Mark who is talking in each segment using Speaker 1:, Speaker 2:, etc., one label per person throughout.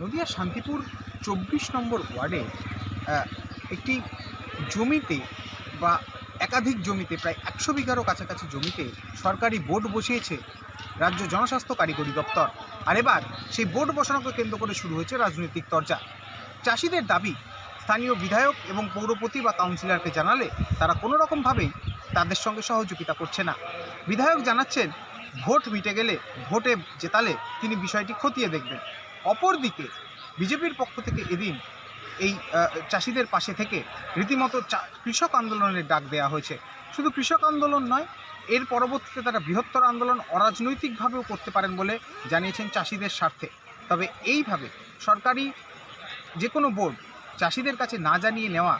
Speaker 1: নদিয়া শান্তিপুর 24 নম্বর ওয়ার্ডে একটি জমিতে বা একাধিক জমিতে প্রায় 100 বিঘারও কাছাকাছি জমিতে সরকারি বোর্ড বসিয়েছে রাজ্য জনস্বাস্থ্য কারিগরি দপ্তর। আর এবার সেই বোর্ড বসানোকে কেন্দ্র করে শুরু হয়েছে রাজনৈতিক চর্চা। চাষিদের দাবি, স্থানীয় বিধায়ক এবং পৌরপতি বা কাউন্সিলরকে জানালে তারা কোনো রকমভাবেই তাদের সঙ্গে সহযোগিতা করছে না। বিধায়ক জানাচ্ছেন, ভোট মিটে গেলে, ভোটে জেতালে তিনি বিষয়টি খতিয়ে দেখবেন। অপরদিকে বিজেপির পক্ষ থেকে এদিন এই চাষিদের পাশে থেকে রীতিমতো কৃষক আন্দোলনের ডাক দেওয়া হয়েছে। শুধু কৃষক আন্দোলন নয়, এর পরবর্তীতে তারা বৃহত্তর আন্দোলন অরাজনৈতিকভাবেও করতে পারেন বলে জানিয়েছেন চাষিদের স্বার্থে। তবে এইভাবে সরকারি যে কোনো বোর্ড চাষিদের কাছে না জানিয়ে নেওয়া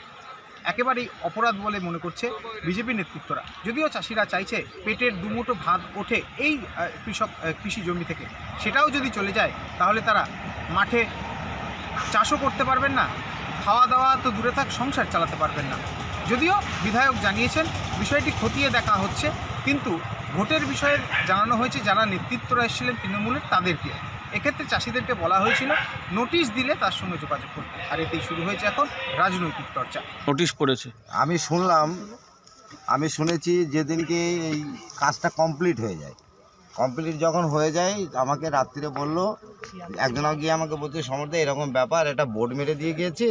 Speaker 1: একেবারেই অপরাধ বলে মনে করছে বিজেপি নেতৃত্বরা। যদিও চাষিরা চাইছে পেটের দুমুঠো ভাত ওঠে এই কৃষি জমি থেকে, সেটাও যদি চলে যায় তাহলে তারা মাঠে চাষও করতে পারবেন না, খাওয়া দাওয়া তো দূরে থাক, সংসার চালাতে পারবেন না। যদিও বিধায়ক জানিয়েছেন বিষয়টি খতিয়ে দেখা হচ্ছে, কিন্তু ভোটের বিষয়ে জানানো হয়েছে যারা নেতৃত্বরা এসেছিলেন তৃণমূলের তাদেরকে। এক্ষেত্রে চাষিদেরকে বলা হয়েছিল নোটিশ দিলে তার সঙ্গে যোগাযোগ করতে। আর এতেই শুরু হয়েছে এখন রাজনৈতিক চর্চা।
Speaker 2: নোটিশ পড়েছে,
Speaker 3: আমি শুনেছি যেদিনকে এই কাজটা কমপ্লিট হয়ে যায়, যখন হয়ে যায় আমাকে রাত্রিরে বলল, একজন গিয়ে আমাকে বলছে, সমর্থ এরকম ব্যাপার, এটা বোর্ড মেরে দিয়ে গিয়েছে,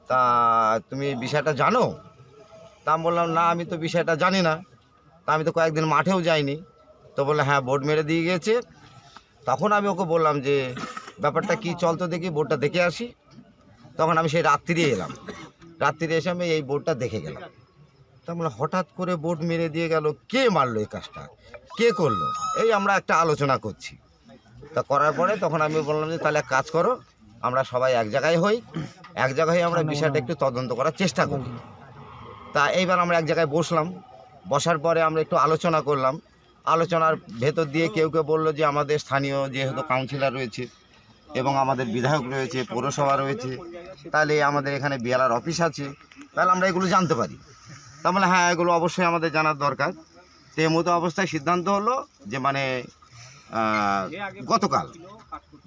Speaker 3: তা তুমি বিষয়টা জানো? তা আমি বললাম, না আমি তো বিষয়টা জানি না, তা আমি তো কয়েকদিন মাঠেও যাইনি। তো বললো, হ্যাঁ বোর্ড মেরে দিয়ে গিয়েছে। তখন আমি ওকে বললাম যে ব্যাপারটা কি, চল তো দেখি বোর্ডটা দেখে আসি। তখন আমি সেই রাত্রিরে এলাম, রাত্রিরে এসে আমি এই বোর্ডটা দেখে গেলাম। তা বললাম, হঠাৎ করে বোর্ড মেরে দিয়ে গেল, কে মারলো এই কাজটা, কে করলো? এই আমরা একটা আলোচনা করছি। তা করার পরে তখন আমি বললাম যে তাহলে এক কাজ করো, আমরা সবাই এক জায়গায় হই, এক জায়গায় আমরা বিষয়টা একটু তদন্ত করার চেষ্টা করি। তা এইবার আমরা এক জায়গায় বসলাম, বসার পরে আমরা একটু আলোচনা করলাম। আলোচনার ভেতর দিয়ে কেউ কেউ বললো যে আমাদের স্থানীয় যেহেতু কাউন্সিলর রয়েছে এবং আমাদের বিধায়ক রয়েছে, পৌরসভা রয়েছে, তাহলে আমাদের এখানে বিএলআর অফিস আছে, তাহলে আমরা এগুলো জানতে পারি। তার মানে হ্যাঁ, এগুলো অবশ্যই আমাদের জানার দরকার। তো এই মতো অবস্থায় সিদ্ধান্ত হলো যে গতকাল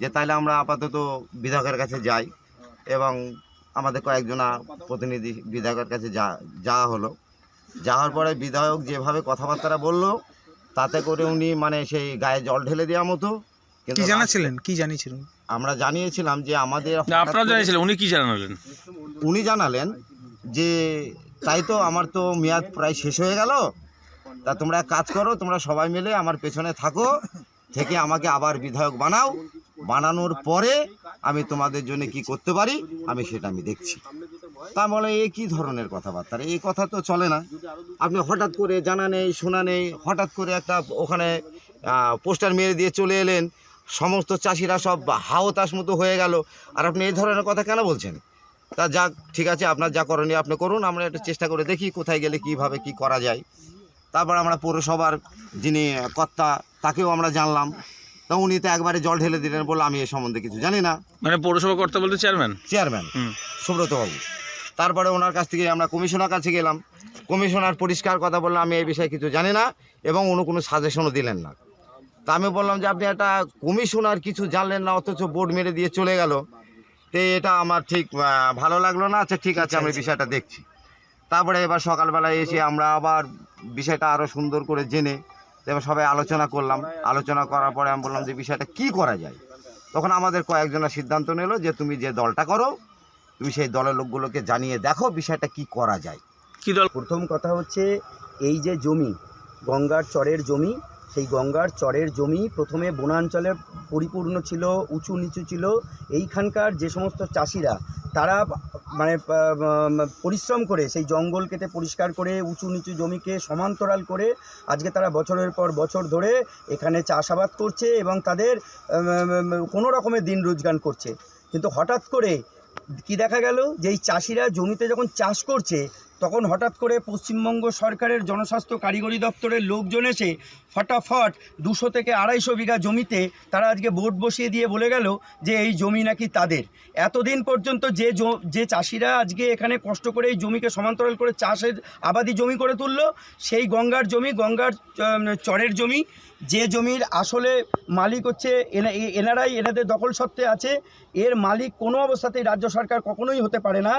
Speaker 3: যে তাহলে আমরা আপাতত বিধায়কের কাছে যাই, এবং আমাদের কয়েকজনা প্রতিনিধি বিধায়কের কাছে যাওয়া হলো। যাওয়ার পরে বিধায়ক যেভাবে কথাবার্তা বললো, তাতে করে উনি সেই গায়ে জল ঢেলে দেওয়ার মতো।
Speaker 1: কি জানিয়েছিলেন?
Speaker 3: আমরা জানিয়েছিলাম যে আমাদের,
Speaker 2: আপনারা জানিয়েছিলেন, উনি কি জানালেন?
Speaker 3: উনি জানালেন যে তাই তো, আমার তো মেয়াদ প্রায় শেষ হয়ে গেল, তা তোমরা এক কাজ করো, তোমরা সবাই মিলে আমার পেছনে থাকো, থেকে আমাকে আবার বিধায়ক বানাও, বানানোর পরে আমি তোমাদের জন্য কি করতে পারি আমি সেটা দেখছি। তা বলে, এ কী ধরনের কথাবার্তা, এই কথা তো চলে না। আপনি হঠাৎ করে জানা নেই শোনা নেই, হঠাৎ করে একটা ওখানে পোস্টার মেরে দিয়ে চলে এলেন, সমস্ত চাষিরা সব হাওতাশ মতো হয়ে গেল, আর আপনি এই ধরনের কথা কেন বলছেন? তা যাক, ঠিক আছে, আপনার যা করণীয় আপনি করুন, আমরা একটু চেষ্টা করে দেখি কোথায় গেলে কিভাবে কি করা যায়। তারপর আমরা পৌরসভার যিনি কর্তা তাকেও আমরা জানলাম। তা উনি তো একবারে জল ঢেলে দিলেন, বললো আমি এ সম্বন্ধে কিছু জানি না।
Speaker 2: পৌরসভা কর্তা বলতে চেয়ারম্যান
Speaker 3: সুব্রতবাবু। তারপরে ওনার কাছ থেকে আমরা কমিশনার কাছে গেলাম, কমিশনার পরিষ্কার কথা বললাম, আমি এই বিষয়ে কিছু জানি না, এবং উনি কোনো সাজেশনও দিলেন না। তা আমি বললাম যে আপনি একটা কমিশনার কিছু জানলেন না, অথচ বোর্ড মেরে দিয়ে চলে গেল, তো এটা আমার ঠিক ভালো লাগলো না। আচ্ছা ঠিক আছে, আমি বিষয়টা দেখছি। তারপরে এবার সকালবেলায় এসে আমরা আবার বিষয়টা আরও সুন্দর করে জেনে এবার সবাই আলোচনা করলাম। আলোচনা করার পরে আমি বললাম যে বিষয়টা কি করা যায়। তখন আমাদের কয়েকজনের সিদ্ধান্ত নিল যে তুমি যে দলটা করো, তুমি সেই দলের লোকগুলোকে জানিয়ে দেখো বিষয়টা কি করা যায়।
Speaker 2: কি দল?
Speaker 4: প্রথম কথা হচ্ছে, এই যে জমি গঙ্গার চরের জমি, সেই গঙ্গার চরের জমি প্রথমে বনাঞ্চলে পরিপূর্ণ ছিল, উঁচু নিচু ছিল। এইখানকার যে সমস্ত চাষিরা তারা পরিশ্রম করে সেই জঙ্গল কেটে পরিষ্কার করে উঁচু নিচু জমিকে সমান্তরাল করে আজকে তারা বছরের পর বছর ধরে এখানে চাষাবাদ করছে এবং তাদের কোনো রকমের দিন রোজগার করছে। কিন্তু হঠাৎ করে কি দেখা গেল, যে এই চাষিরা জমিতে যখন চাষ করছে, তখন হঠাৎ করে পশ্চিমবঙ্গ সরকারের জনস্বাস্থ্য কারিগরি দপ্তরের লোকজন এসে ফটাফট 200 থেকে 250 বিঘা জমিতে তারা আজকে বোর্ড বসিয়ে দিয়ে বলে গেল যে এই জমি নাকি তাদের। এতদিন পর্যন্ত যে চাষিরা আজকে এখানে কষ্ট করে এই জমিকে সমান্তরাল করে চাষের আবাদি জমি করে তুললো, সেই গঙ্গার জমি, গঙ্গার চরের জমি, যে জমির আসলে মালিক হচ্ছে এনারাই, এনাদের দখল সত্ত্বে আছে, এর মালিক কোনো অবস্থাতেই রাজ্য সরকার কখনোই হতে পারে না।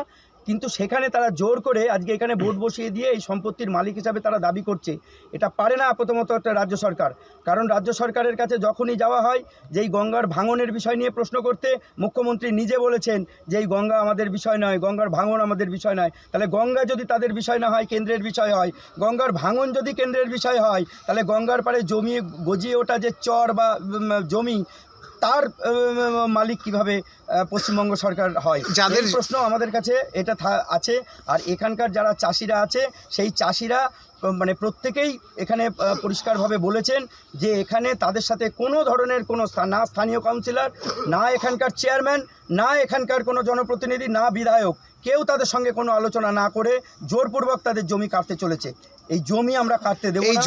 Speaker 4: কিন্তু সেখানে তারা জোর করে আজকে এখানে বোর্ড বসিয়ে দিয়ে এই সম্পত্তির মালিক হিসাবে তারা দাবি করছে। এটা পারে না প্রথমত একটা রাজ্য সরকার, কারণ রাজ্য সরকারের কাছে যখনই যাওয়া হয় যে এই গঙ্গার ভাঙনের বিষয় নিয়ে প্রশ্ন করতে, মুখ্যমন্ত্রী নিজে বলেছেন যে এই গঙ্গা আমাদের বিষয় নয়, গঙ্গার ভাঙন আমাদের বিষয় নয়। তাহলে গঙ্গা যদি তাদের বিষয় না হয়, কেন্দ্রের বিষয় হয়, গঙ্গার ভাঙন যদি কেন্দ্রের বিষয় হয়, তাহলে গঙ্গার পাড়ে জমি গজিয়ে ওঠা যে চর বা জমি, তার মালিক কিভাবে পশ্চিমবঙ্গ সরকার হয়? যাদের প্রশ্ন আমাদের কাছে এটা আছে। আর এখানকার যারা চাষিরা আছে, সেই চাষিরা মানে প্রত্যেকেই এখানে পরিষ্কারভাবে বলেছেন যে এখানে তাদের সাথে কোনো ধরনের কোনো না স্থানীয় কাউন্সিলর, না এখানকার চেয়ারম্যান, না এখানকার কোনো জনপ্রতিনিধি, না বিধায়ক, কেউ তাদের সঙ্গে কোনো আলোচনা না করে জোরপূর্বক তাদের জমি কাটতে চলেছে। এই জমি আমরা কাটতে দেব না।